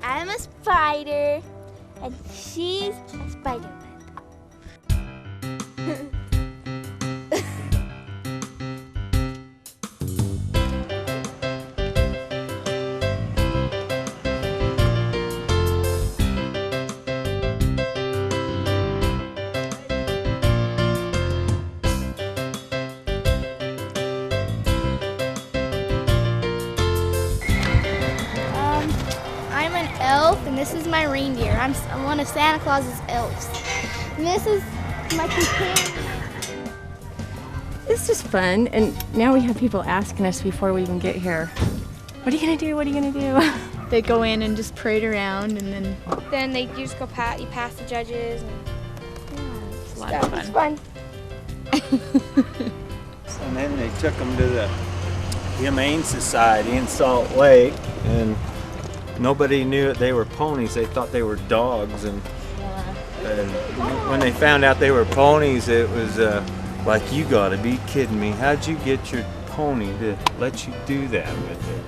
I'm a spider, and she's a Spider-Man. I'm an elf, and this is my reindeer. I'm one of Santa Claus's elves. And this is my companion. It's just fun, and now we have people asking us before we even get here, what are you gonna do, what are you gonna do? They go in and just parade around, and Then you just go you pass the judges. And, it's a lot of fun. It's fun. And then they took them to the Humane Society in Salt Lake, and nobody knew that they were ponies. They thought they were dogs, and when they found out they were ponies, it was like, you gotta be kidding me. How'd you get your pony to let you do that with it?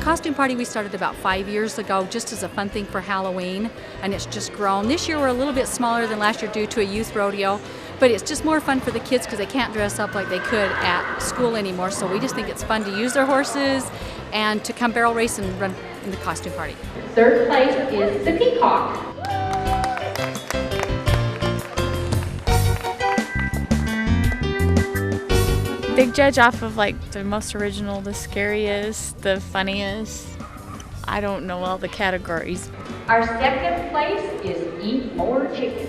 Costume party we started about 5 years ago just as a fun thing for Halloween, and it's just grown. This year we're a little bit smaller than last year due to a youth rodeo, but it's just more fun for the kids because they can't dress up like they could at school anymore, so we just think it's fun to use their horses and to come barrel race and run in the costume party. Third place is the Peacock. Big judge off of like the most original, the scariest, the funniest. I don't know all the categories. Our second place is Eat More Chicken.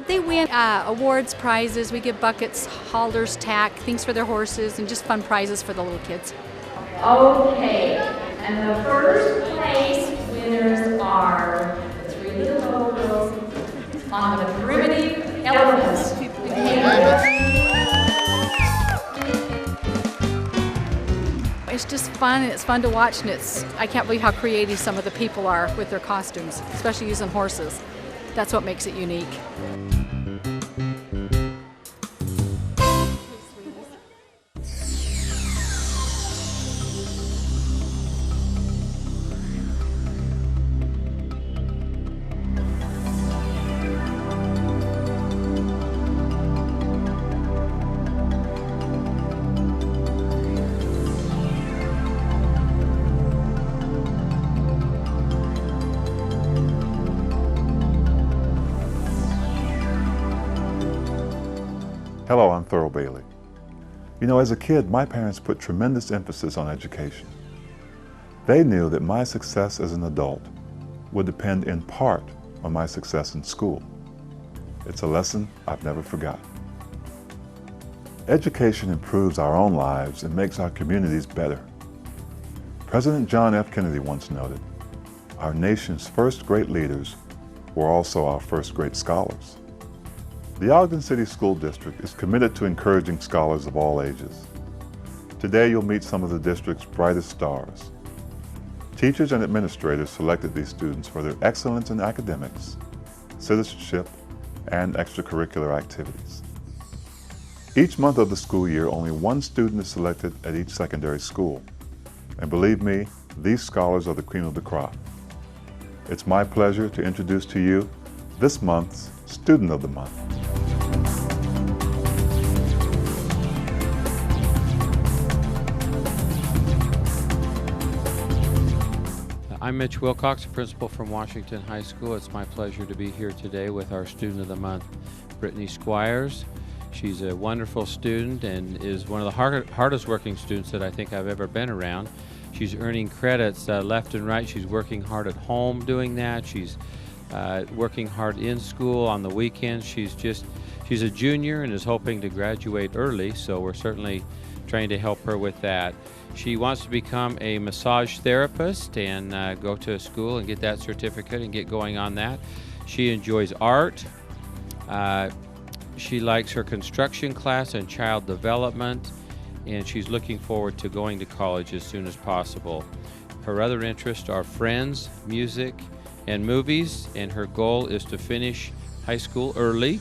They win awards, prizes. We give buckets, halters, tack, things for their horses, and just fun prizes for the little kids. Okay, and the first place winners are the three little girls on the primitive elephants. It's just fun, and it's fun to watch, and I can't believe how creative some of the people are with their costumes, especially using horses. That's what makes it unique. Hello, I'm Thurl Bailey. You know, as a kid, my parents put tremendous emphasis on education. They knew that my success as an adult would depend in part on my success in school. It's a lesson I've never forgotten. Education improves our own lives and makes our communities better. President John F. Kennedy once noted, our nation's first great leaders were also our first great scholars. The Ogden City School District is committed to encouraging scholars of all ages. Today you'll meet some of the district's brightest stars. Teachers and administrators selected these students for their excellence in academics, citizenship, and extracurricular activities. Each month of the school year, only one student is selected at each secondary school. And believe me, these scholars are the cream of the crop. It's my pleasure to introduce to you this month's Student of the Month. I'm Mitch Wilcox, principal from Washington High School. It's my pleasure to be here today with our Student of the Month, Brittany Squires. She's a wonderful student and is one of the hardest working students that I think I've ever been around. She's earning credits left and right. She's working hard at home doing that. She's working hard in school on the weekends. She's a junior and is hoping to graduate early, so we're certainly trying to help her with that. She wants to become a massage therapist and go to school and get that certificate and get going on that. She enjoys art, She likes her construction class and child development, and she's looking forward to going to college as soon as possible. Her other interests are friends, music, and movies, and her goal is to finish high school early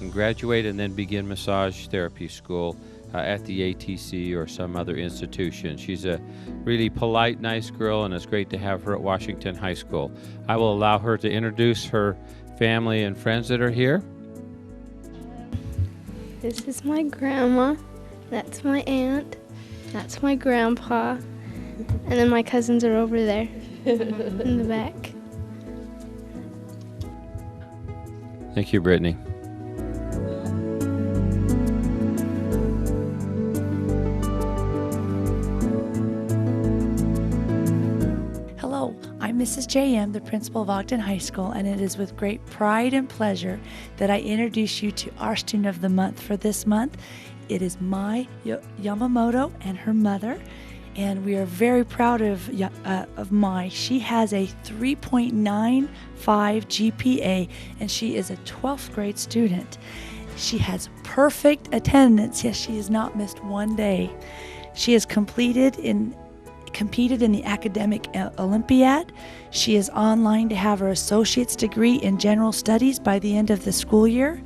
and graduate and then begin massage therapy school at the ATC or some other institution. She's a really polite, nice girl, and it's great to have her at Washington High School. I will allow her to introduce her family and friends that are here. This is my grandma. That's my aunt. That's my grandpa. And then my cousins are over there in the back. Thank you, Brittany. Hello, I'm Mrs. J.M., the principal of Ogden High School, and it is with great pride and pleasure that I introduce you to our Student of the Month for this month. It is Mai Yamamoto and her mother, and we are very proud of Mai. She has a 3.95 GPA, and she is a 12th grade student. She has perfect attendance. Yes, she has not missed one day. She has competed in the academic Olympiad. She is online to have her associate's degree in general studies by the end of the school year.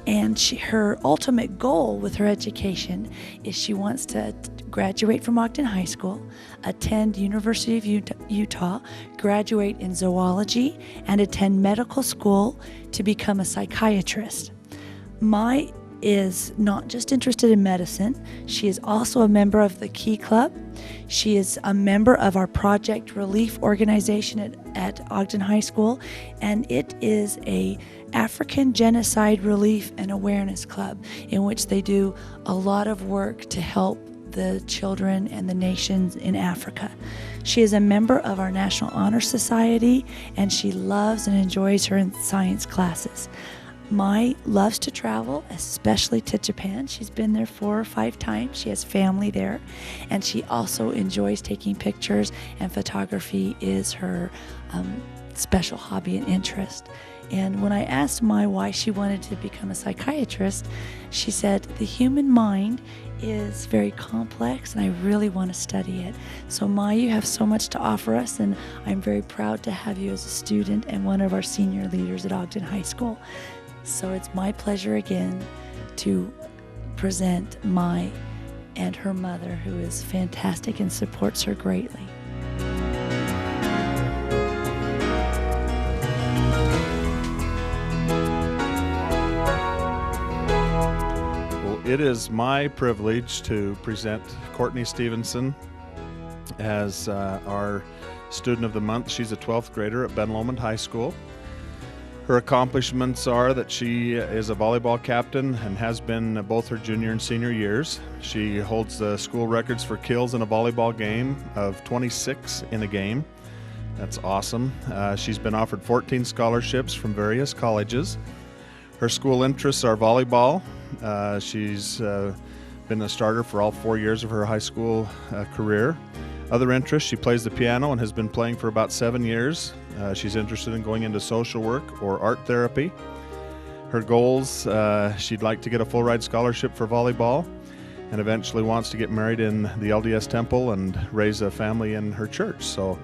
And her ultimate goal with her education is she wants to graduate from Ogden High School, attend University of Utah, graduate in zoology, and attend medical school to become a psychiatrist. Mai is not just interested in medicine, she is also a member of the Key Club. She is a member of our Project Relief organization at Ogden High School, and it is a African Genocide Relief and Awareness Club in which they do a lot of work to help the children and the nations in Africa. She is a member of our National Honor Society, and she loves and enjoys her science classes. Mai loves to travel, especially to Japan. She's been there 4 or 5 times. She has family there, and she also enjoys taking pictures, and photography is her special hobby and interest. And when I asked Mai why she wanted to become a psychiatrist, she said, the human mind is very complex and I really want to study it. So Mai, you have so much to offer us, and I'm very proud to have you as a student and one of our senior leaders at Ogden High School. So it's my pleasure again to present Mai and her mother, who is fantastic and supports her greatly. It is my privilege to present Courtney Stevenson as our Student of the Month. She's a 12th grader at Ben Lomond High School. Her accomplishments are that she is a volleyball captain and has been both her junior and senior years. She holds the school records for kills in a volleyball game of 26 in a game. That's awesome. She's been offered 14 scholarships from various colleges. Her school interests are volleyball. She's been a starter for all 4 years of her high school career. Other interests, she plays the piano and has been playing for about 7 years. She's interested in going into social work or art therapy. Her goals, she'd like to get a full ride scholarship for volleyball and eventually wants to get married in the LDS Temple and raise a family in her church. So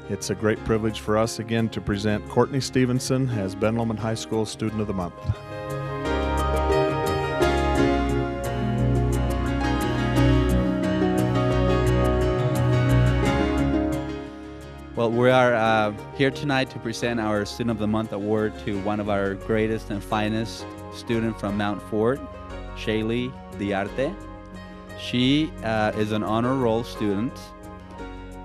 it's a great privilege for us again to present Courtney Stevenson as Ben Lomond High School Student of the Month. Well, we are here tonight to present our Student of the Month award to one of our greatest and finest student from Mount Fort, Shaylee Diarte. She is an honor roll student.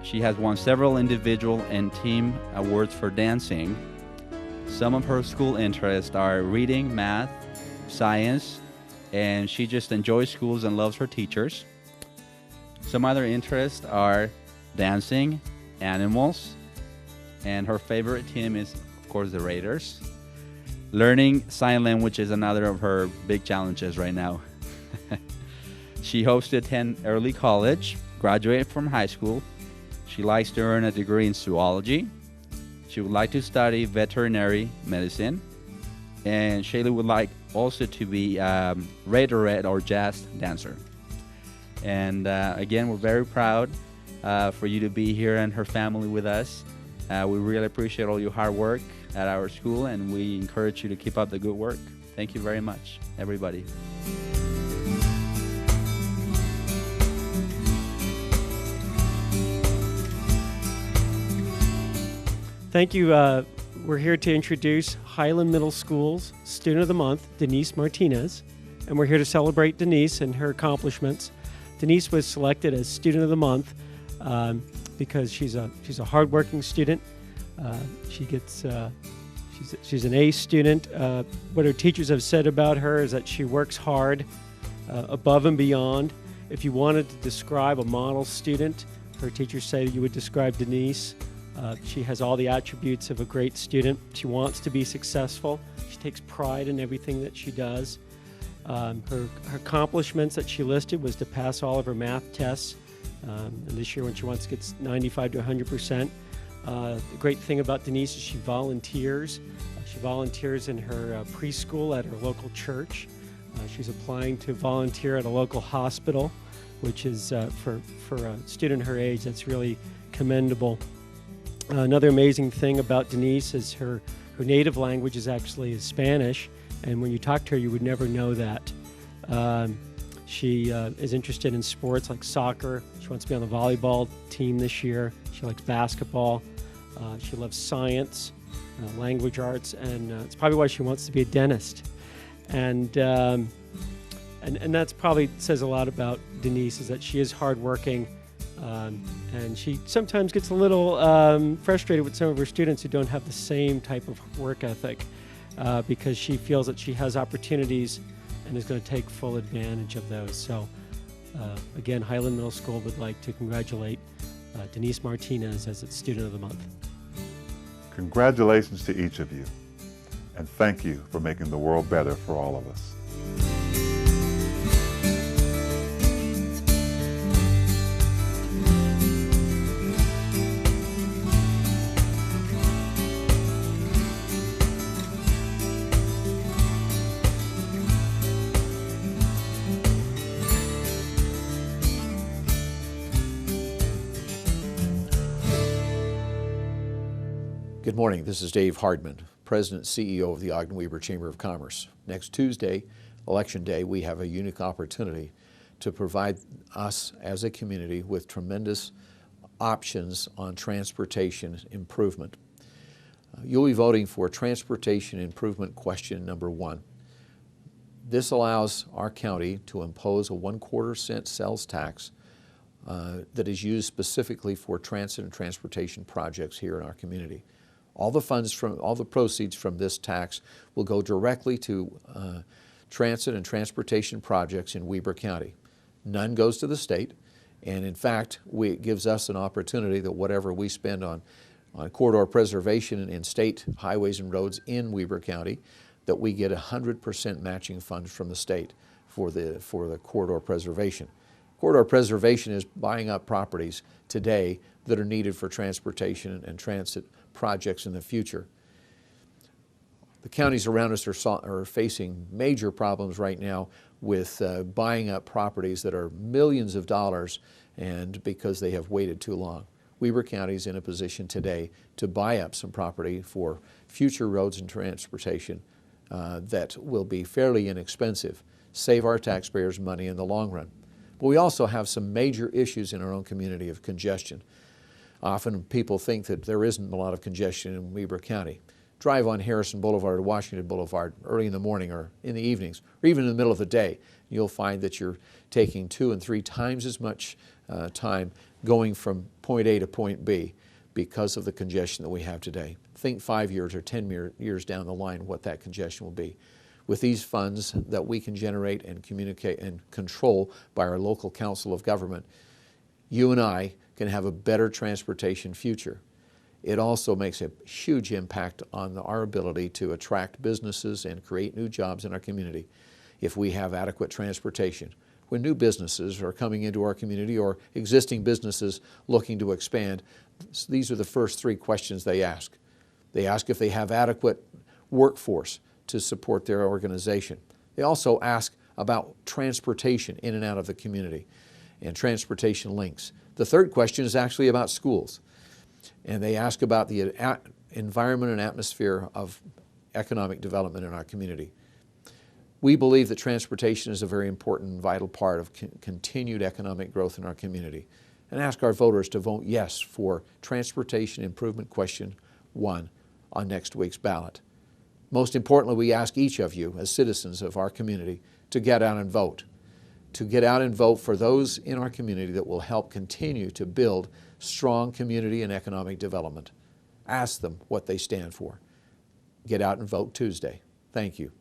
She has won several individual and team awards for dancing. Some of her school interests are reading, math, science, and she just enjoys schools and loves her teachers. Some other interests are dancing, animals, and her favorite team is, of course, the Raiders. Learning sign language is another of her big challenges right now. She hopes to attend early college, graduate from high school. She likes to earn a degree in zoology. She would like to study veterinary medicine. And Shaylee would like also to be Red or jazz dancer. And again, we're very proud for you to be here and her family with us. We really appreciate all your hard work at our school, and we encourage you to keep up the good work. Thank you very much, everybody. Thank you. We're here to introduce Highland Middle School's Student of the Month, Denise Martinez, and we're here to celebrate Denise and her accomplishments. Denise was selected as Student of the Month because she's a hardworking student. She's an A student. What her teachers have said about her is that she works hard, above and beyond. If you wanted to describe a model student, her teachers say you would describe Denise. She has all the attributes of a great student. She wants to be successful. She takes pride in everything that she does. Her accomplishments that she listed was to pass all of her math tests. And this year when she wants to get 95 to 100%. The great thing about Denise is she volunteers. She volunteers in her preschool at her local church. She's applying to volunteer at a local hospital, which is for a student her age, that's really commendable. Another amazing thing about Denise is her native language is actually Spanish, and when you talk to her, you would never know that. She is interested in sports like soccer. She wants to be on the volleyball team this year. She likes basketball. She loves science, language arts, and it's probably why she wants to be a dentist. And that's probably says a lot about Denise, is that she is hardworking. And she sometimes gets a little frustrated with some of her students who don't have the same type of work ethic because she feels that she has opportunities and is going to take full advantage of those. So again, Highland Middle School would like to congratulate Denise Martinez as its Student of the Month. Congratulations to each of you, and thank you for making the world better for all of us. Good morning. This is Dave Hardman, President and CEO of the Ogden Weber Chamber of Commerce. Next Tuesday, Election Day, we have a unique opportunity to provide us as a community with tremendous options on transportation improvement. You'll be voting for transportation improvement question number 1. This allows our county to impose a 1/4 cent sales tax that is used specifically for transit and transportation projects here in our community. All the proceeds from this tax will go directly to transit and transportation projects in Weber County. None goes to the state, and in fact, it gives us an opportunity that whatever we spend on corridor preservation and state highways and roads in Weber County, that we get 100% matching funds from the state for the corridor preservation. Corridor preservation is buying up properties today that are needed for transportation and transit projects in the future. The counties around us are facing major problems right now with buying up properties that are millions of dollars, and because they have waited too long. Weber County is in a position today to buy up some property for future roads and transportation that will be fairly inexpensive, save our taxpayers money in the long run. But we also have some major issues in our own community of congestion. Often people think that there isn't a lot of congestion in Weber County. Drive on Harrison Boulevard or Washington Boulevard early in the morning or in the evenings, or even in the middle of the day. You'll find that you're taking 2 and 3 times as much time going from point A to point B because of the congestion that we have today. Think 5 years or 10 years down the line what that congestion will be. With these funds that we can generate and communicate and control by our local council of government, you and I can have a better transportation future. It also makes a huge impact on our ability to attract businesses and create new jobs in our community if we have adequate transportation. When new businesses are coming into our community or existing businesses looking to expand, these are the first 3 questions they ask. They ask if they have adequate workforce to support their organization. They also ask about transportation in and out of the community and transportation links. The third question is actually about schools, and they ask about the environment and atmosphere of economic development in our community. We believe that transportation is a very important and vital part of continued economic growth in our community, and ask our voters to vote yes for Transportation Improvement Question 1 on next week's ballot. Most importantly, we ask each of you as citizens of our community to get out and vote. To get out and vote for those in our community that will help continue to build strong community and economic development. Ask them what they stand for. Get out and vote Tuesday. Thank you.